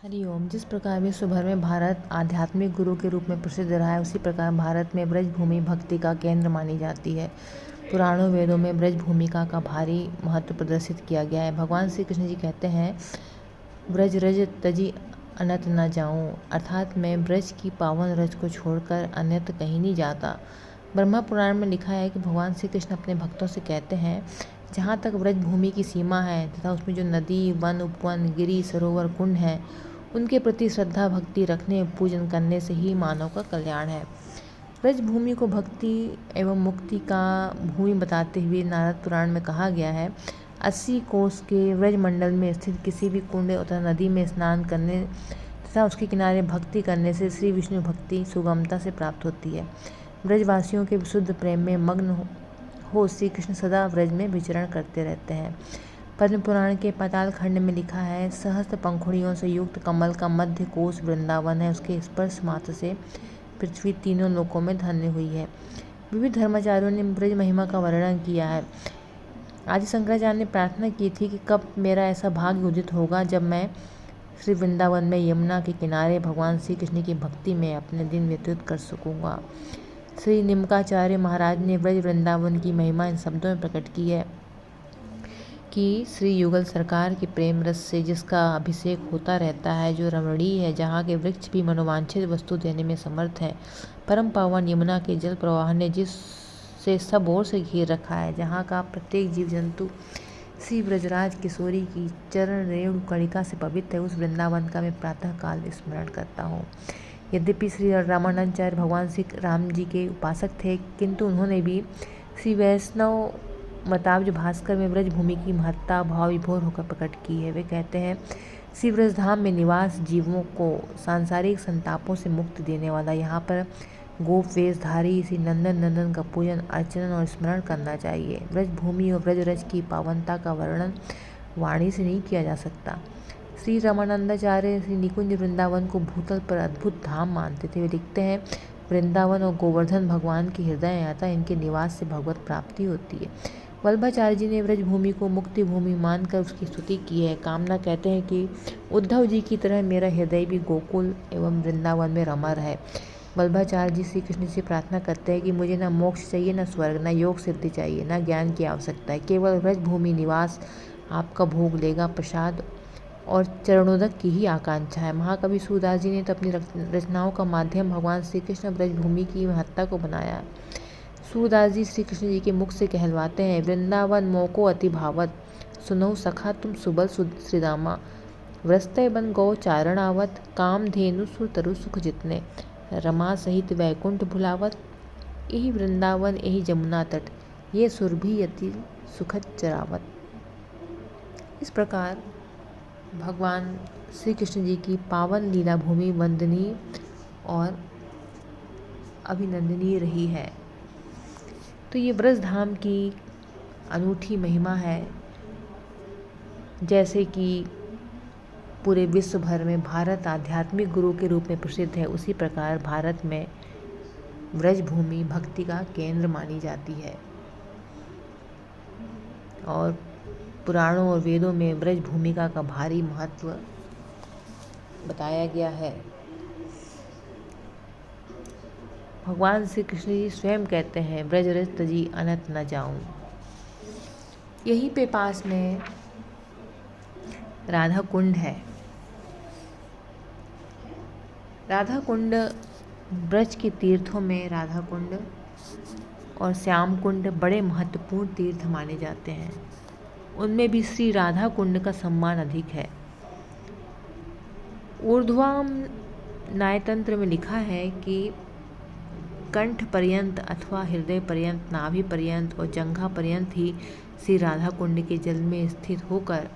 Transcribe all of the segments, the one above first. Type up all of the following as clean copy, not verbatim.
हरिओम। जिस प्रकार विश्व भर में भारत आध्यात्मिक गुरु के रूप में प्रसिद्ध रहा है, उसी प्रकार भारत में ब्रजभूमि भक्ति का केंद्र मानी जाती है। पुराणों वेदों में ब्रज भूमिका का भारी महत्व प्रदर्शित किया गया है। भगवान श्री कृष्ण जी कहते हैं, ब्रज रज तजी अनत न जाऊं, अर्थात मैं ब्रज की पावन रज को छोड़कर अन्यत्र कहीं नहीं जाता। ब्रह्मा पुराण में लिखा है कि भगवान श्री कृष्ण अपने भक्तों से कहते हैं, जहाँ तक ब्रज भूमि की सीमा है तथा उसमें जो नदी, वन, उपवन, गिरी, सरोवर, कुंड हैं, उनके प्रति श्रद्धा भक्ति रखने पूजन करने से ही मानव का कल्याण है। ब्रज भूमि को भक्ति एवं मुक्ति का भूमि बताते हुए नारद पुराण में कहा गया है, 80 कोस के ब्रज मंडल में स्थित किसी भी कुंड तथा नदी में स्नान करने तथा उसके किनारे भक्ति करने से श्री विष्णु भक्ति सुगमता से प्राप्त होती है। ब्रजवासियों के विशुद्ध प्रेम में मग्न हो श्री कृष्ण सदा ब्रज में विचरण करते रहते हैं। पद्म पुराण के पाताल खंड में लिखा है, सहस्त्र पंखुड़ियों से युक्त कमल का मध्य कोश वृंदावन है, उसके स्पर्श मात्र से पृथ्वी तीनों लोकों में धन्य हुई है। विविध धर्माचार्यों ने ब्रज महिमा का वर्णन किया है। आदि शंकराचार्य ने प्रार्थना की थी कि कब मेरा ऐसा भाग्य उदित होगा जब मैं श्री वृंदावन में यमुना के किनारे भगवान श्री कृष्ण की भक्ति में अपने दिन व्यतीत कर सकूँगा। श्री निमकाचार्य महाराज ने ब्रज वृंदावन की महिमा इन शब्दों में प्रकट की है कि श्री युगल सरकार के प्रेम रस से जिसका अभिषेक होता रहता है, जो रमणीय है, जहाँ के वृक्ष भी मनोवांछित वस्तु देने में समर्थ है, परम पावन यमुना के जल प्रवाह ने जिससे सब ओर से घेर रखा है, जहाँ का प्रत्येक जीव जंतु श्री ब्रजराज किशोरी की चरण रेणु कणिका से पवित्र है, उस वृंदावन का मैं प्रातः काल स्मरण करता हूँ। यद्यपि श्री रामानंदाचार्य भगवान श्री राम जी के उपासक थे, किंतु उन्होंने भी श्री वैष्णव मताब्ज भास्कर में ब्रज भूमि की महत्ता भाव विभोर होकर प्रकट की है। वे कहते हैं, श्री ब्रजधाम में निवास जीवों को सांसारिक संतापों से मुक्ति देने वाला, यहाँ पर गोप वेशधारी श्री नंदन नंदन का पूजन अर्चन और स्मरण करना चाहिए। ब्रज भूमि और ब्रज रज की पावनता का वर्णन वाणी से नहीं किया जा सकता। श्री रामानंदाचार्य श्री निकुंज वृंदावन को भूतल पर अद्भुत धाम मानते थे। वे लिखते हैं, वृंदावन और गोवर्धन भगवान की हृदय यात्रा, इनके निवास से भगवत प्राप्ति होती है। वल्लभाचार्य जी ने ब्रज भूमि को मुक्ति भूमि मानकर उसकी स्तुति की है। कामना कहते हैं कि उद्धव जी की तरह मेरा हृदय भी गोकुल एवं वृंदावन में रमा रहे। वल्लभाचार्य जी श्री कृष्ण से प्रार्थना करते हैं कि मुझे न मोक्ष चाहिए, न स्वर्ग, न योग सिद्धि चाहिए, न ज्ञान की आवश्यकता है, केवल ब्रज भूमि निवास आपका भोग लेगा, प्रसाद और चरणोदक की ही आकांक्षा है। महाकवि सूरदास जी ने तो अपनी रचनाओं का माध्यम भगवान श्री कृष्ण ब्रज भूमि की महत्ता को बनाया। सूरदास जी श्री कृष्ण जी के मुख से कहलवाते हैं, वृंदावन मोको अति भावत, सुनहु सखा तुम सुबल श्रीदामा, व्रस्तय बन गौ चारण आवत, काम धेनु सुर तरु सुख जितने, रमा सहित वैकुंठ भुलावत, यही वृंदावन यही जमुना तट, ये सुर भी अति सुखद चरावत। इस प्रकार भगवान श्री कृष्ण जी की पावन लीला भूमि वंदनीय और अभिनंदनीय रही है। तो ये ब्रज धाम की अनूठी महिमा है। जैसे कि पूरे विश्व भर में भारत आध्यात्मिक गुरु के रूप में प्रसिद्ध है, उसी प्रकार भारत में ब्रज भूमि भक्ति का केंद्र मानी जाती है और पुराणों और वेदों में ब्रज भूमिका का भारी महत्व बताया गया है। भगवान श्री कृष्ण जी स्वयं कहते हैं, ब्रज रज तजी अनत न जाऊं। यहीं पे पास में राधा कुंड है। राधा कुंड ब्रज के तीर्थों में राधा कुंड और श्याम कुंड बड़े महत्वपूर्ण तीर्थ माने जाते हैं। उनमें भी श्री राधा कुंड का सम्मान अधिक है। ऊर्ध्वाम न्यायतंत्र में लिखा है कि कंठ पर्यंत अथवा हृदय पर्यंत, नाभि पर्यंत और जंघा पर्यंत ही श्री राधा कुंड के जल में स्थित होकर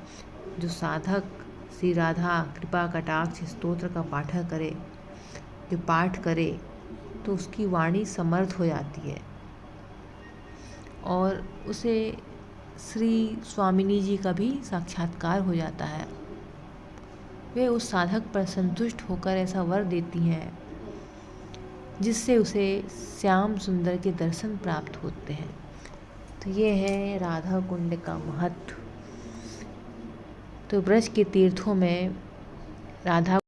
जो साधक श्री राधा कृपा कटाक्ष स्तोत्र का पाठ करे तो उसकी वाणी समर्थ हो जाती है और उसे श्री स्वामिनी जी का भी साक्षात्कार हो जाता है। वे उस साधक पर संतुष्ट होकर ऐसा वर देती हैं जिससे उसे श्याम सुंदर के दर्शन प्राप्त होते हैं। तो ये है राधा कुंड का महत्व। तो ब्रज के तीर्थों में राधा